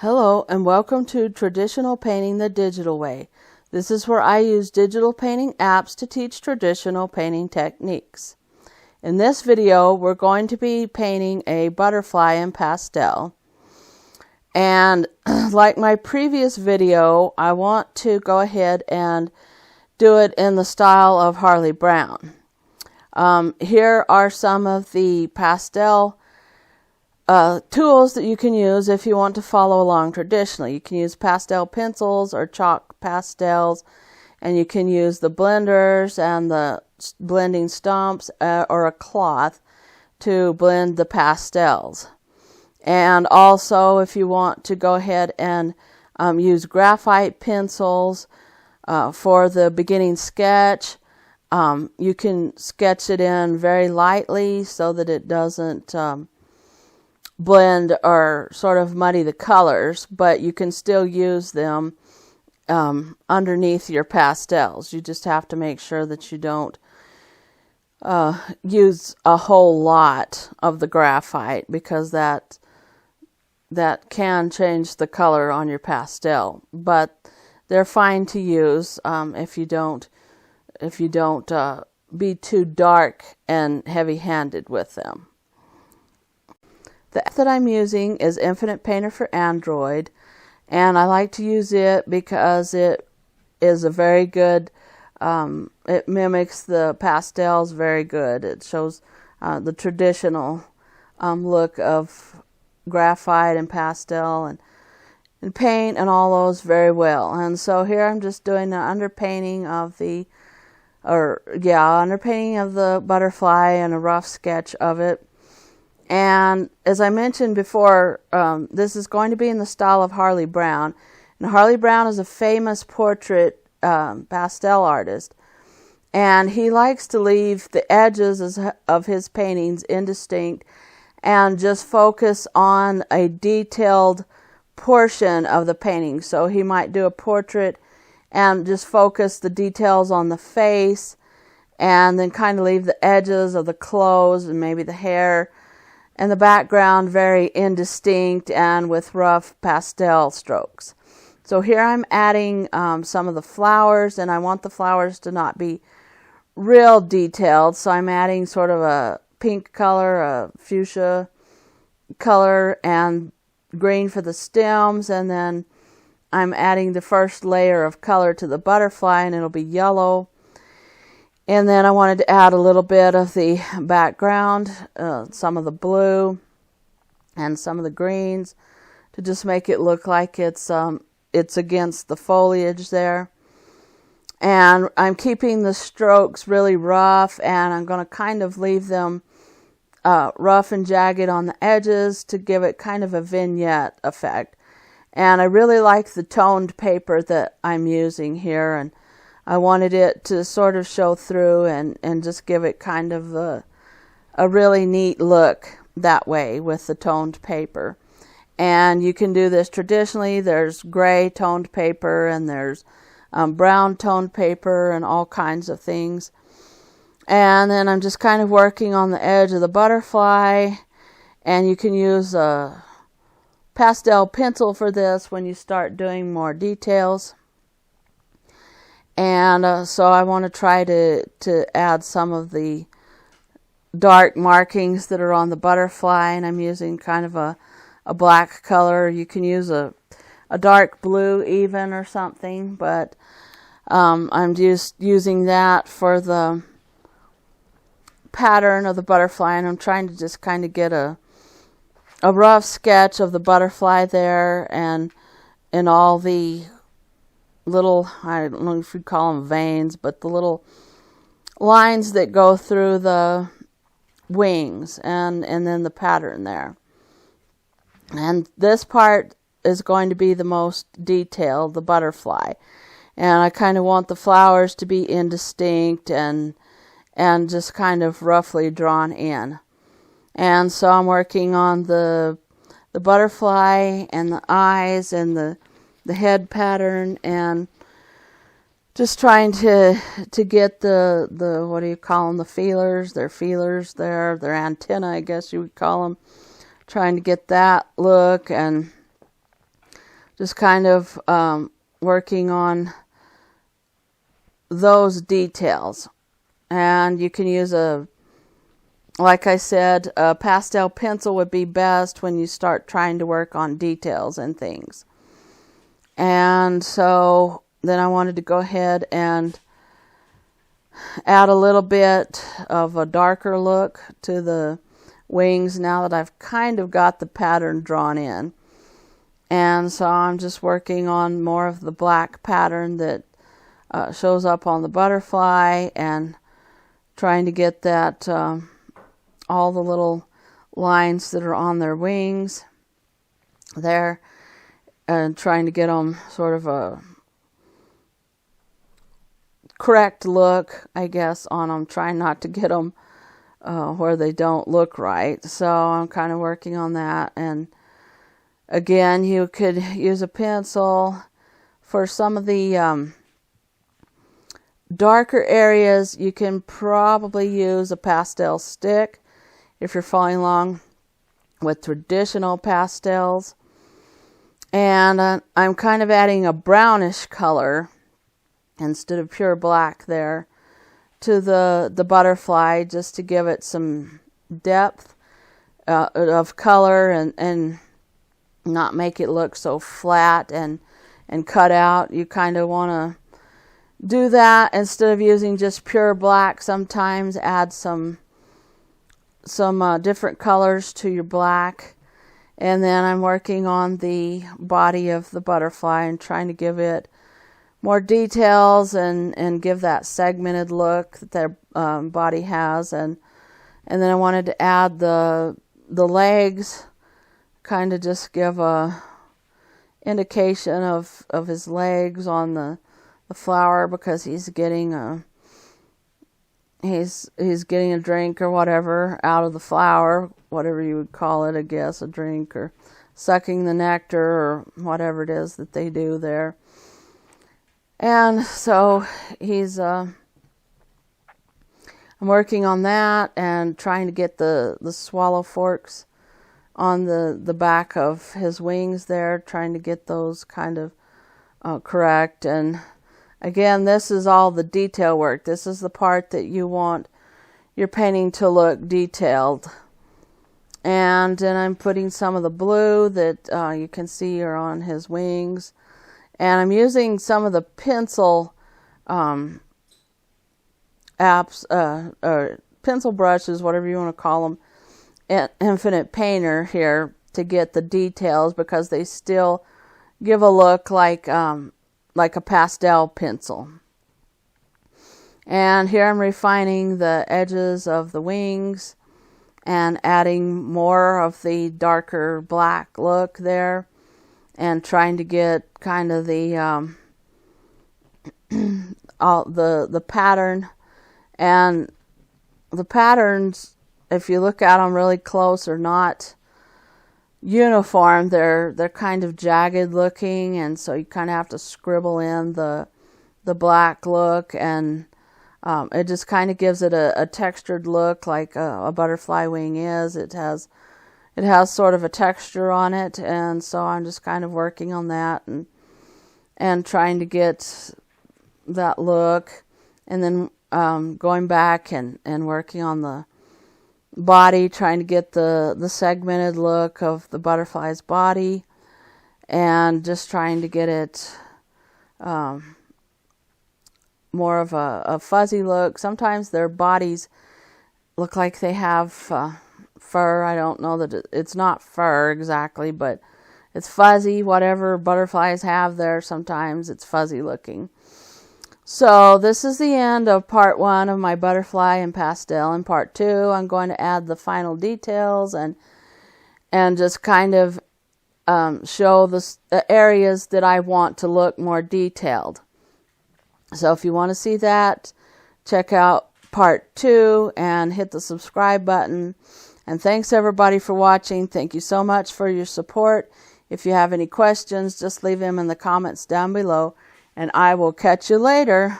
Hello and welcome to Traditional Painting the Digital Way. This is where I use digital painting apps to teach traditional painting techniques. In this video, we're going to be painting a butterfly in pastel. And like my previous video, I want to go ahead and do it in the style of Harley Brown. Here are some of the pastel tools that you can use if you want to follow along traditionally. You can use pastel pencils or chalk pastels, and you can use the blenders and the blending stumps or a cloth to blend the pastels. And also, if you want to go ahead and use graphite pencils for the beginning sketch, you can sketch it in very lightly so that it doesn't blend or sort of muddy the colors, but you can still use them underneath your pastels. You just have to make sure that you don't use a whole lot of the graphite, because that can change the color on your pastel. But they're fine to use if you don't be too dark and heavy-handed with them. The app that I'm using is Infinite Painter for Android, and I like to use it because it is a very good, it mimics the pastels very good. It shows the traditional look of graphite and pastel and paint and all those very well. And so here I'm just doing an underpainting of the butterfly and a rough sketch of it. And as I mentioned before, this is going to be in the style of Harley Brown. And Harley Brown is a famous portrait pastel artist. And he likes to leave the edges of his paintings indistinct and just focus on a detailed portion of the painting. So he might do a portrait and just focus the details on the face, and then kind of leave the edges of the clothes and maybe the hair and the background very indistinct and with rough pastel strokes. So here I'm adding some of the flowers, and I want the flowers to not be real detailed, so I'm adding sort of a pink color, a fuchsia color, and green for the stems, and then I'm adding the first layer of color to the butterfly, and it'll be yellow. And then I wanted to add a little bit of the background, some of the blue and some of the greens, to just make it look like it's against the foliage there. And I'm keeping the strokes really rough, and I'm going to kind of leave them rough and jagged on the edges to give it kind of a vignette effect. And I really like the toned paper that I'm using here, and I wanted it to sort of show through and just give it kind of a really neat look that way with the toned paper. And you can do this traditionally. There's gray toned paper, and there's brown toned paper, and all kinds of things. And then I'm just kind of working on the edge of the butterfly, and you can use a pastel pencil for this when you start doing more details. And so I want to try to add some of the dark markings that are on the butterfly, and I'm using kind of a black color. You can use a dark blue even or something, but I'm just using that for the pattern of the butterfly, and I'm trying to just kind of get a rough sketch of the butterfly there, and all the little, I don't know if you'd call them veins, but the little lines that go through the wings, and then the pattern there. And this part is going to be the most detailed, the butterfly. And I kind of want the flowers to be indistinct and just kind of roughly drawn in. And so I'm working on the butterfly and the eyes and the head pattern, and just trying to get the what do you call them, the feelers, their antenna, I guess you would call them. Trying to get that look, and just kind of working on those details. And you can use like I said, a pastel pencil would be best when you start trying to work on details and things. And so then I wanted to go ahead and add a little bit of a darker look to the wings now that I've kind of got the pattern drawn in. And so I'm just working on more of the black pattern that shows up on the butterfly, and trying to get that all the little lines that are on their wings there, and trying to get them sort of a correct look, I guess, on them, trying not to get them where they don't look right. So I'm kind of working on that. And again, you could use a pencil for some of the darker areas. You can probably use a pastel stick if you're following along with traditional pastels. And I'm kind of adding a brownish color instead of pure black there to the butterfly, just to give it some depth of color, and not make it look so flat and cut out. You kind of want to do that instead of using just pure black. Sometimes add some different colors to your black. And then I'm working on the body of the butterfly and trying to give it more details and give that segmented look that their body has. And then I wanted to add the legs, kind of just give a indication of his legs on the flower, because he's getting a drink or whatever out of the flower, whatever you would call it, I guess, a drink, or sucking the nectar, or whatever it is that they do there. And so I'm working on that and trying to get the swallow forks on the back of his wings there, trying to get those kind of correct. And again, this is all the detail work. This is the part that you want your painting to look detailed. And then I'm putting some of the blue that you can see are on his wings. And I'm using some of the pencil or pencil brushes, whatever you want to call them, at Infinite Painter here, to get the details, because they still give a look like a pastel pencil. And here I'm refining the edges of the wings and adding more of the darker black look there, and trying to get kind of the pattern. And the patterns, if you look at them really close, are not uniform. They're kind of jagged looking, and so you kind of have to scribble in the black look, and it just kind of gives it a textured look, like a butterfly wing is. It has sort of a texture on it, and so I'm just kind of working on that and trying to get that look, and then going back and working on the body, trying to get the segmented look of the butterfly's body, and just trying to get it more of a fuzzy look. Sometimes their bodies look like they have fur. I don't know that it's not fur exactly, but it's fuzzy. Whatever butterflies have there, sometimes it's fuzzy looking. So this is the end of part 1 of my butterfly in pastel. In part 2, I'm going to add the final details and just kind of show the areas that I want to look more detailed. So if you want to see that, check out part 2 and hit the subscribe button. And thanks everybody for watching. Thank you so much for your support. If you have any questions, just leave them in the comments down below, and I will catch you later.